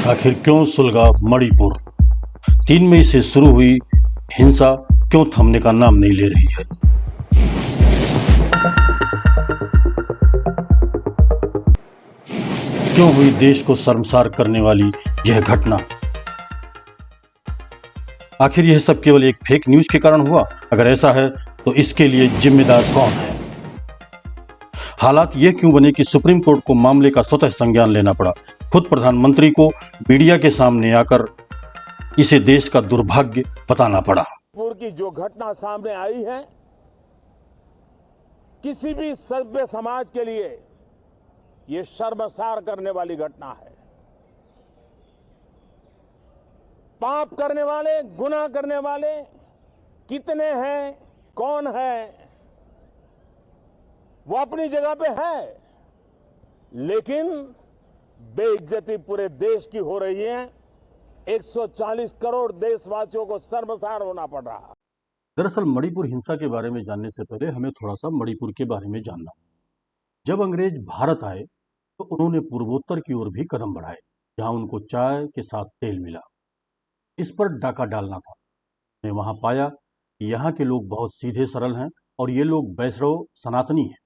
आखिर क्यों सुलगा मणिपुर? 3 मई से शुरू हुई हिंसा क्यों थमने का नाम नहीं ले रही है? क्यों हुई देश को शर्मसार करने वाली यह घटना? आखिर यह सब केवल एक फेक न्यूज के कारण हुआ? अगर ऐसा है तो इसके लिए जिम्मेदार कौन है? हालात ये क्यों बने कि सुप्रीम कोर्ट को मामले का स्वतः संज्ञान लेना पड़ा? खुद प्रधानमंत्री को मीडिया के सामने आकर इसे देश का दुर्भाग्य बताना पड़ा। मणिपुर की जो घटना सामने आई है, किसी भी सभ्य समाज के लिए ये शर्मसार करने वाली घटना है। पाप करने वाले, गुनाह करने वाले कितने हैं, कौन है, वो अपनी जगह पे है, लेकिन बेइज्जती पूरे देश की हो रही है। 140 करोड़ देशवासियों को शर्मसार होना पड़ रहा है। दरअसल मणिपुर हिंसा के बारे में जानने से पहले हमें थोड़ा सा मणिपुर के बारे में जानना। जब अंग्रेज भारत आए तो उन्होंने पूर्वोत्तर की ओर भी कदम बढ़ाए, जहां उनको चाय के साथ तेल मिला। इस पर डाका डालना था। उन्हें वहां पाया कि यहाँ के लोग बहुत सीधे सरल हैं और ये लोग वैष्णव सनातनी हैं,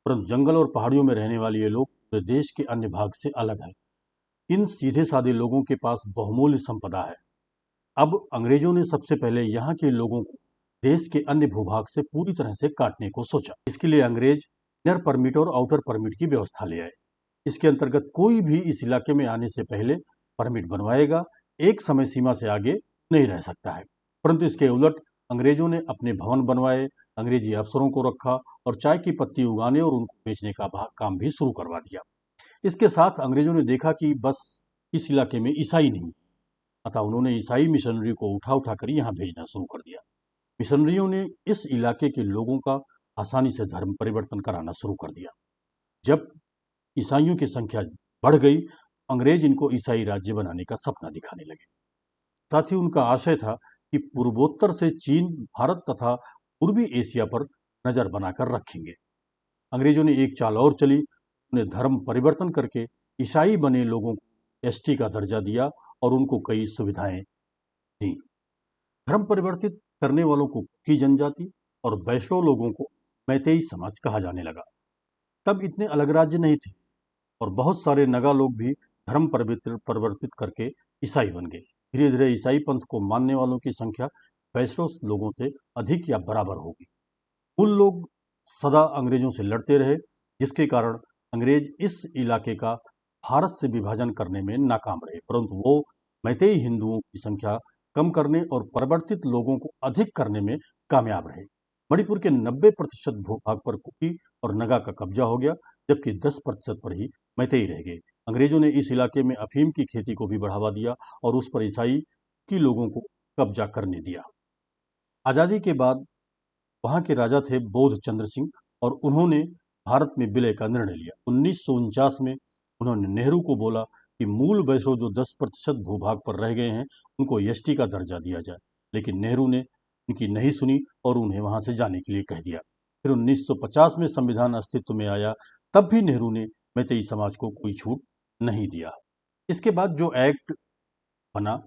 परंतु जंगल और पहाड़ियों में रहने वाले ये लोग पूरे देश के अन्य भाग से अलग हैं। इन सीधे साधे लोगों के पास बहुमूल्य संपदा है। अब अंग्रेजों ने सबसे पहले यहाँ के लोगों को देश के अन्य भूभाग से पूरी तरह से काटने को सोचा। इसके लिए अंग्रेज इनर परमिट और आउटर परमिट की व्यवस्था ले आए। इसके अंतर्गत कोई भी इस इलाके में आने से पहले परमिट बनवाएगा, एक समय सीमा से आगे नहीं रह सकता है। परंतु इसके उलट अंग्रेजों ने अपने भवन बनवाए, अंग्रेजी अफसरों को रखा और चाय की पत्ती उगाने और उनको बेचने का काम भी शुरू करवा दिया। इसके साथ अंग्रेजों ने देखा कि बस इस इलाके में ईसाई नहीं, अतः उन्होंने ईसाई मिशनरी को उठा उठा कर यहाँ भेजना शुरू कर दिया। मिशनरियों ने इस इलाके के लोगों का आसानी से धर्म परिवर्तन कराना शुरू कर दिया। जब ईसाइयों की संख्या बढ़ गई, अंग्रेज इनको ईसाई राज्य बनाने का सपना दिखाने लगे। साथ ही उनका आशय था कि पूर्वोत्तर से चीन, भारत तथा पूर्वी एशिया पर नजर बनाकर रखेंगे। अंग्रेजों ने एक चाल और चली। उन्हें धर्म परिवर्तन करके ईसाई बने लोगों को एसटी का दर्जा दिया और उनको कई सुविधाएं दी। धर्म परिवर्तित करने वालों को कुकी जनजाति और वैष्णव लोगों को मैतेई समाज कहा जाने लगा। तब इतने अलग राज्य नहीं थे और बहुत सारे नगा लोग भी धर्म परिवर्तित करके ईसाई बन गए। धीरे धीरे ईसाई पंथ को मानने वालों की संख्या वैष्णव लोगों से अधिक या बराबर होगी। कुल लोग सदा अंग्रेजों से लड़ते रहे, जिसके कारण अंग्रेज इस इलाके का भारत से विभाजन करने में नाकाम रहे, परंतु वो मैतेई हिंदुओं की संख्या कम करने और परिवर्तित लोगों को अधिक करने में कामयाब रहे। मणिपुर के 90% भूभाग पर कुकी और नगा का कब्जा हो गया, जबकि 10% पर ही मैतेई रह गए। अंग्रेजों ने इस इलाके में अफीम की खेती को भी बढ़ावा दिया और उस पर ईसाई की लोगों को कब्जा करने दिया। आजादी के बाद वहां के राजा थे बोध चंद्र सिंह और उन्होंने भारत में विलय का निर्णय लिया। 1949 में उन्होंने नेहरू को बोला कि मूल वैष्णव जो 10% भूभाग पर रह गए हैं उनको एसटी का दर्जा दिया जाए, लेकिन नेहरू ने उनकी नहीं सुनी और उन्हें वहां से जाने के लिए कह दिया। फिर 1950 में संविधान अस्तित्व में आया, तब भी नेहरू ने मैतेई समाज को कोई छूट नहीं दिया। इसके बाद जो एक्ट बना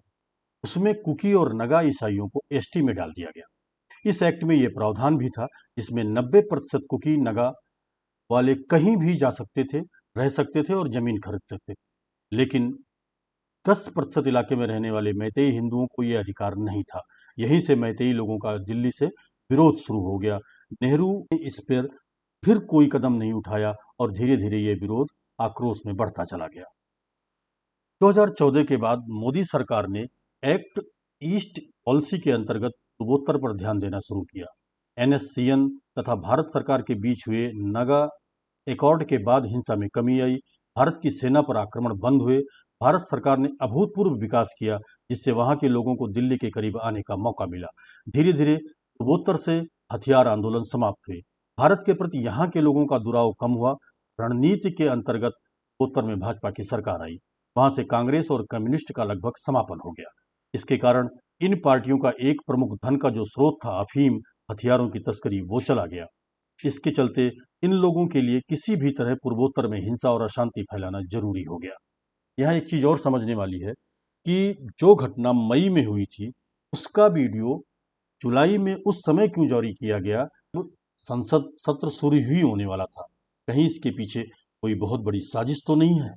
उसमें कुकी और नगा ईसाइयों को एसटी में डाल दिया गया। इस एक्ट में यह प्रावधान भी था जिसमें 90% कुकी नगा वाले कहीं भी जा सकते थे, रह सकते थे और जमीन खरीद सकते थे, लेकिन 10% इलाके में रहने वाले मैतेई हिंदुओं को यह अधिकार नहीं था। यहीं से मैतेई लोगों का दिल्ली से विरोध शुरू हो गया। नेहरू ने इस पर फिर कोई कदम नहीं उठाया और धीरे धीरे यह विरोध आक्रोश में बढ़ता चला गया। 2014 के बाद मोदी सरकार ने एक्ट ईस्ट पॉलिसी के अंतर्गत पूर्वोत्तर पर ध्यान देना शुरू किया। एनएससीएन तथा भारत सरकार के बीच हुए नगा एकॉर्ड के बाद हिंसा में कमी आई। भारत की सेना पर आक्रमण बंद हुए। भारत सरकार ने अभूतपूर्व विकास किया, जिससे वहां के लोगों को दिल्ली के करीब आने का मौका मिला। धीरे धीरे पूर्वोत्तर से हथियार आंदोलन समाप्त हुए। भारत के प्रति यहाँ के लोगों का दुराव कम हुआ। रणनीति के अंतर्गत उत्तर में भाजपा की सरकार आई। वहां से कांग्रेस और कम्युनिस्ट का लगभग समापन हो गया। इसके कारण इन पार्टियों का एक प्रमुख धन का जो स्रोत था अफीम, हथियारों की तस्करी, वो चला गया। इसके चलते इन लोगों के लिए किसी भी तरह पूर्वोत्तर में हिंसा और अशांति फैलाना जरूरी हो गया। यहाँ एक चीज और समझने वाली है कि जो घटना मई में हुई थी उसका वीडियो जुलाई में उस समय क्यों जारी किया गया? वो संसद सत्र शुरू ही होने वाला था। कहीं इसके पीछे कोई बहुत बड़ी साजिश तो नहीं है?